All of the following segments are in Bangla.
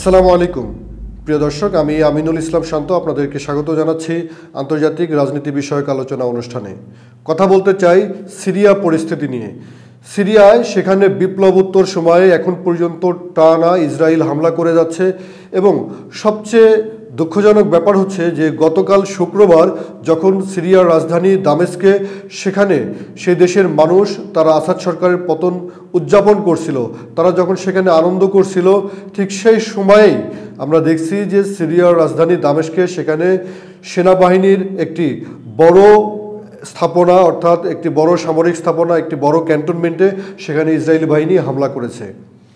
আসসালামু আলাইকুম প্রিয় দর্শক, আমি আমিনুল ইসলাম শান্ত আপনাদেরকে স্বাগত জানাচ্ছি আন্তর্জাতিক রাজনীতি বিষয়ক আলোচনা অনুষ্ঠানে। কথা বলতে চাই সিরিয়া পরিস্থিতি নিয়ে। সিরিয়ায় সেখানে বিপ্লবোত্তর সময়ে এখন পর্যন্ত টানা ইসরায়েল হামলা করে যাচ্ছে এবং সবচেয়ে দুঃখজনক ব্যাপার হচ্ছে যে গতকাল শুক্রবার যখন সিরিয়ার রাজধানী দামেস্কে সেখানে সেই দেশের মানুষ তারা আসাদ সরকারের পতন উদযাপন করছিল, তারা যখন সেখানে আনন্দ করছিল, ঠিক সেই সময়েই আমরা দেখছি যে সিরিয়ার রাজধানী দামেস্কে সেখানে সেনাবাহিনীর একটি বড় স্থাপনা, অর্থাৎ একটি বড় সামরিক স্থাপনা, একটি বড় ক্যান্টনমেন্টে সেখানে ইসরায়েলি বাহিনী হামলা করেছে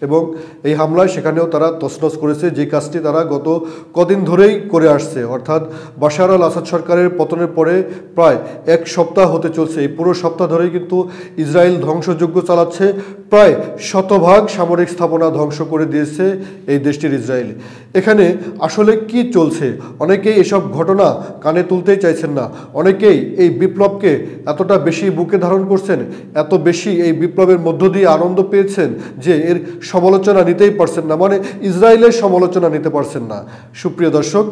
এবং এই হামলায় সেখানেও তারা তছনছ করেছে, যে কাজটি তারা গত কদিন ধরেই করে আসছে। অর্থাৎ বাশার আল আসাদ সরকারের পতনের পরে প্রায় এক সপ্তাহ হতে চলছে। এই পুরো সপ্তাহ ধরেই কিন্তু ইসরায়েল ধ্বংসযজ্ঞ চালাচ্ছে, প্রায় শতভাগ সামরিক স্থাপনা ধ্বংস করে দিয়েছে এই দেশটির ইসরায়েল। এখানে আসলে কি চলছে অনেকেই এসব ঘটনা কানে তুলতেই চাইছেন না। অনেকেই এই বিপ্লবকে এতটা বেশি বুকে ধারণ করছেন, এত বেশি এই বিপ্লবের মধ্য দিয়ে আনন্দ পেয়েছেন যে এর সমালোচনা নিতেই পারছেন না, মানে ইসরায়েলের সমালোচনা নিতে পারছেন না। সুপ্রিয় দর্শক,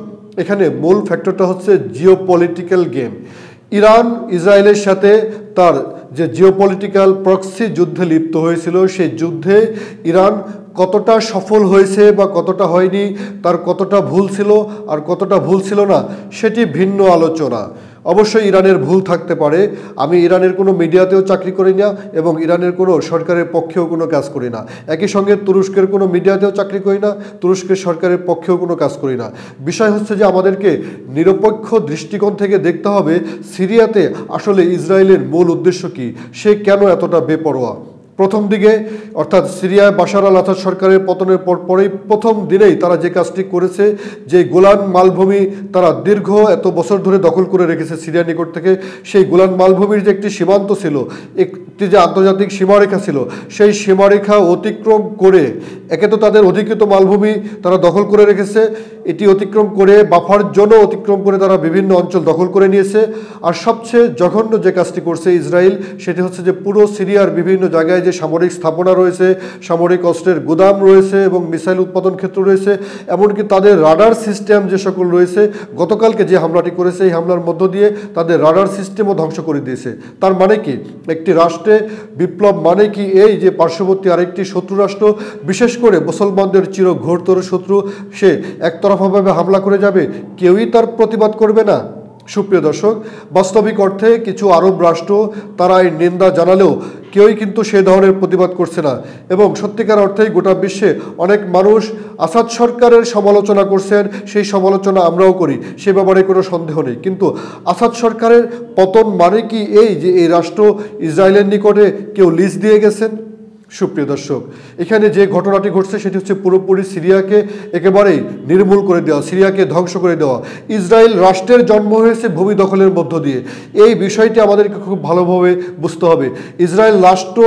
এখানে মূল ফ্যাক্টরটা হচ্ছে জিওপলিটিক্যাল গেম। ইরান ইসরায়েলের সাথে তার যে জিওপলিটিক্যাল প্রক্সি যুদ্ধে লিপ্ত হয়েছিল, সেই যুদ্ধে ইরান কতটা সফল হয়েছে বা কতটা হয়নি, তার কতটা ভুল ছিল আর কতটা ভুল ছিল না, সেটি ভিন্ন আলোচনা। অবশ্যই ইরানের ভুল থাকতে পারে। আমি ইরানের কোনো মিডিয়াতেও চাকরি করি না এবং ইরানের কোনো সরকারের পক্ষেও কোনো কাজ করি না। একই সঙ্গে তুরস্কের কোনো মিডিয়াতেও চাকরি করি না, তুরস্কের সরকারের পক্ষেও কোনো কাজ করি না। বিষয় হচ্ছে যে আমাদেরকে নিরপেক্ষ দৃষ্টিকোণ থেকে দেখতে হবে সিরিয়াতে আসলে ইসরায়েলের মূল উদ্দেশ্য কী, সে কেন এতটা বেপরোয়া। প্রথম দিকে অর্থাৎ সিরিয়ায় বাশার আল আসাদ সরকারের পতনের পরেই প্রথম দিনেই তারা যে কাজটি করেছে, যে গোলান মালভূমি তারা দীর্ঘ এত বছর ধরে দখল করে রেখেছে সিরিয়ার নিকট থেকে, সেই গোলান মালভূমির যে একটি সীমান্ত ছিল, একটি যে আন্তর্জাতিক সীমারেখা ছিল, সেই সীমারেখা অতিক্রম করে একে তো তাদের অধিকৃত মালভূমি তারা দখল করে রেখেছে, এটি অতিক্রম করে বাফার জোনও অতিক্রম করে তারা বিভিন্ন অঞ্চল দখল করে নিয়েছে। আর সবচেয়ে জঘন্য যে কাজটি করছে ইসরায়েল, সেটি হচ্ছে যে পুরো সিরিয়ার বিভিন্ন জায়গায় যে সামরিক স্থাপনা রয়েছে, সামরিক অস্ত্রের গুদাম রয়েছে এবং মিসাইল উৎপাদন ক্ষেত্র রয়েছে, এমনকি তাদের রাডার সিস্টেম যে সকল রয়েছে, গতকালকে যে হামলাটি করেছে এই হামলার মধ্য দিয়ে তাদের রাডার সিস্টেমও ধ্বংস করে দিয়েছে। তার মানে কি, একটি রাষ্ট্রে বিপ্লব মানে কি এই যে পার্শ্ববর্তী আরেকটি শত্রু রাষ্ট্র, বিশেষ করে মুসলমানদের চির ঘোরতর শত্রু, সে একতরফাভাবে হামলা করে যাবে, কেউই তার প্রতিবাদ করবে না? সুপ্রিয় দর্শক, বাস্তবিক অর্থে কিছু আরব রাষ্ট্র তারা এই নিন্দা জানালেও কেউই কিন্তু সে ধরনের প্রতিবাদ করছে না এবং সত্যিকার অর্থেই গোটা বিশ্বে অনেক মানুষ আসাদ সরকারের সমালোচনা করছেন, সেই সমালোচনা আমরাও করি, সে ব্যাপারে কোনো সন্দেহ নেই। কিন্তু আসাদ সরকারের পতন মানে কি এই যে এই রাষ্ট্র ইসরায়েলের নিকটে কেউ লিজ দিয়ে গেছেন? সুপ্রিয় দর্শক, এখানে যে ঘটনাটি ঘটছে সেটি হচ্ছে পুরোপুরি সিরিয়াকে একেবারেই নির্মূল করে দেওয়া, সিরিয়াকে ধ্বংস করে দেওয়া। ইসরায়েল রাষ্ট্রের জন্ম হয়েছে ভূমি দখলের মধ্য দিয়ে, এই বিষয়টি আমাদেরকে খুব ভালোভাবে বুঝতে হবে। ইসরায়েল রাষ্ট্র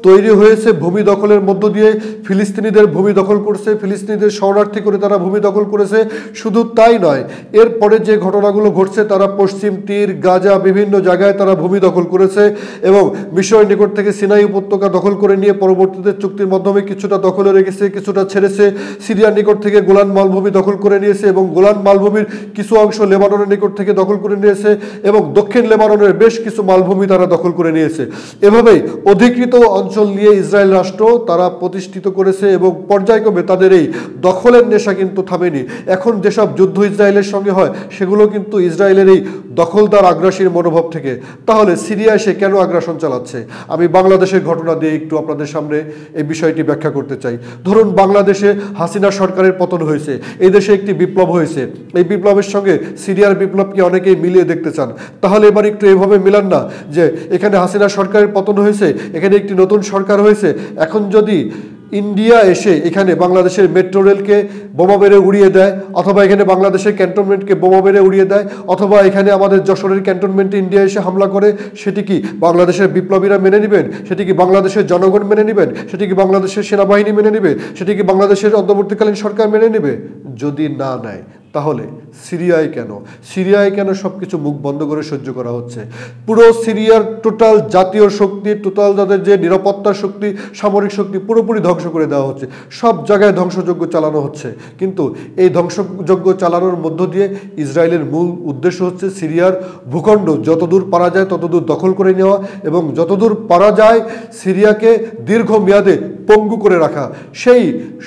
তৈরি হয়েছে ভূমি দখলের মধ্য দিয়ে, ফিলিস্তিনিদের ভূমি দখল করছে, ফিলিস্তিনিদের শরণার্থী করে তারা ভূমি দখল করেছে। শুধু তাই নয়, এরপরে যে ঘটনাগুলো ঘটছে, তারা পশ্চিম তীর, গাজা, বিভিন্ন জায়গায় তারা ভূমি দখল করেছে এবং মিশরের নিকট থেকে সিনাই উপত্যকা দখল করে নিয়ে পরবর্তীতে চুক্তির মাধ্যমে কিছুটা দখলে রেখেছে, কিছুটা ছেড়েছে। সিরিয়ার নিকট থেকে গোলান মালভূমি দখল করে নিয়েছে এবং গোলান মালভূমির কিছু অংশ লেবাননের নিকট থেকে দখল করে নিয়েছে এবং দক্ষিণ লেবাননের বেশ কিছু মালভূমি তারা দখল করে নিয়েছে। এভাবেই অধিকৃত অঞ্চল নিয়ে ইসরায়েল রাষ্ট্র তারা প্রতিষ্ঠিত করেছে এবং পর্যায়ক্রমে তাদের এই দখলের নেশা কিন্তু থামেনি। এখন যেসব যুদ্ধ ইসরায়েলের সঙ্গে হয় সেগুলো কিন্তু ইসরায়েলের এই দখলদার আগ্রাসীর মনোভাব থেকে। তাহলে সিরিয়ায় সে কেন আগ্রাসন চালাচ্ছে? আমি বাংলাদেশের ঘটনা দিয়ে একটু আপনাদের সামনে এই বিষয়টি ব্যাখ্যা করতে চাই। ধরুন, বাংলাদেশে হাসিনা সরকারের পতন হয়েছে, এই দেশে একটি বিপ্লব হয়েছে, এই বিপ্লবের সঙ্গে সিরিয়ার বিপ্লবকে অনেকেই মিলিয়ে দেখতে চান। তাহলে এবার একটু এভাবে মিলান না যে এখানে হাসিনা সরকারের পতন হয়েছে, এখানে একটি নতুন সরকার হয়েছে, এখন যদি ইন্ডিয়া এসে এখানে বাংলাদেশের মেট্রো রেলকে বোমা মেরে উড়িয়ে দেয়, অথবা এখানে বাংলাদেশের ক্যান্টনমেন্টকে বোমা মেরে উড়িয়ে দেয়, অথবা এখানে আমাদের যশোরের ক্যান্টনমেন্টে ইন্ডিয়া এসে হামলা করে, সেটি কি বাংলাদেশের বিপ্লবীরা মেনে নেবেন? সেটি কি বাংলাদেশের জনগণ মেনে নেবেন? সেটি কি বাংলাদেশের সেনাবাহিনী মেনে নেবে? সেটি কি বাংলাদেশের অন্তর্বর্তীকালীন সরকার মেনে নেবে? যদি না নেয়, তাহলে সিরিয়ায় কেন সব কিছু মুখ বন্ধ করে সহ্য করা হচ্ছে? পুরো সিরিয়ার টোটাল জাতীয় শক্তি, টোটাল তাদের যে নিরাপত্তা শক্তি, সামরিক শক্তি পুরোপুরি ধ্বংস করে দেওয়া হচ্ছে, সব জায়গায় ধ্বংসযজ্ঞ চালানো হচ্ছে। কিন্তু এই ধ্বংসযজ্ঞ চালানোর মধ্য দিয়ে ইসরায়েলের মূল উদ্দেশ্য হচ্ছে সিরিয়ার ভূখণ্ড যতদূর পারা যায় ততদূর দখল করে নেওয়া এবং যতদূর পারা যায় সিরিয়াকে দীর্ঘমেয়াদে পঙ্গু করে রাখা। সেই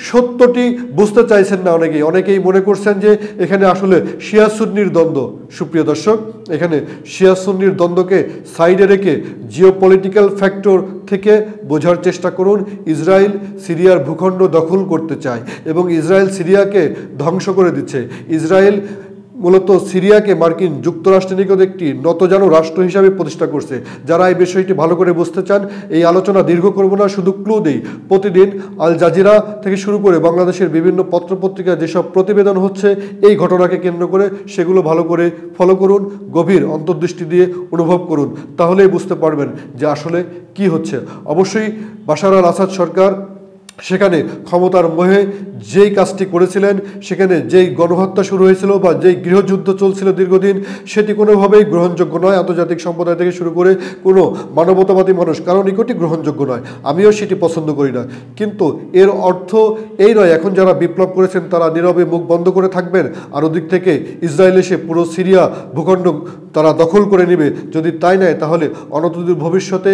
সত্যটি বুঝতে চাইছেন না অনেকেই মনে করছেন যে এখানে আসলে শিয়া সুন্নির দ্বন্দ্ব। সুপ্রিয় দর্শক, এখানে শিয়া সুন্নির দ্বন্দ্বকে সাইডে রেখে জিওপলিটিক্যাল ফ্যাক্টর থেকে বোঝার চেষ্টা করুন। ইসরায়েল সিরিয়ার ভূখণ্ড দখল করতে চায় এবং ইসরায়েল সিরিয়াকে ধ্বংস করে দিচ্ছে। ইসরায়েল মূলত সিরিয়াকে মার্কিন যুক্তরাষ্ট্রের নিকট একটি নতজানু রাষ্ট্র হিসাবে প্রতিষ্ঠা করছে। যারা এই বিষয়টি ভালো করে বুঝতে চান, এই আলোচনা দীর্ঘ করব না, শুধু ক্লু দেই। প্রতিদিন আল জাজিরা থেকে শুরু করে বাংলাদেশের বিভিন্ন পত্রপত্রিকায় যেসব প্রতিবেদন হচ্ছে এই ঘটনাকে কেন্দ্র করে, সেগুলো ভালো করে ফলো করুন, গভীর অন্তর্দৃষ্টি দিয়ে অনুভব করুন, তাহলেই বুঝতে পারবেন যে আসলে কি হচ্ছে। অবশ্যই বাশার আল আসাদ সরকার সেখানে ক্ষমতার মোহে যেই কাজটি করেছিলেন, সেখানে যেই গণহত্যা শুরু হয়েছিল বা যেই গৃহযুদ্ধ চলছিল দীর্ঘদিন, সেটি কোনোভাবেই গ্রহণযোগ্য নয়। আন্তর্জাতিক সম্প্রদায় থেকে শুরু করে কোনো মানবতাবাদী মানুষ কারো নিকটই গ্রহণযোগ্য নয়। আমিও সেটি পছন্দ করি না। কিন্তু এর অর্থ এই নয় এখন যারা বিপ্লব করেছেন তারা নীরবে মুখ বন্ধ করে থাকবেন আর ওদিক থেকে ইসরায়েল এসে পুরো সিরিয়া ভূখণ্ড তারা দখল করে নেবে। যদি তাই নয়, তাহলে অনন্তদূর ভবিষ্যতে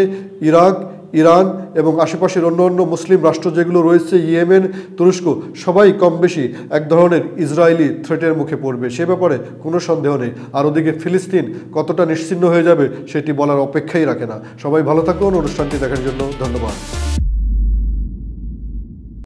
ইরাক, ইরান এবং আশেপাশের অন্য মুসলিম রাষ্ট্র যেগুলো রয়েছে, ইয়েমেন, তুরস্ক, সবাই কম বেশি এক ধরনের ইসরায়েলি থ্রেটের মুখে পড়বে, সে ব্যাপারে কোনো সন্দেহ নেই। আর ওদিকে ফিলিস্তিন কতটা নিশ্চিহ্ন হয়ে যাবে সেটি বলার অপেক্ষাই রাখে না। সবাই ভালো থাকুন। অনুষ্ঠানটি দেখার জন্য ধন্যবাদ।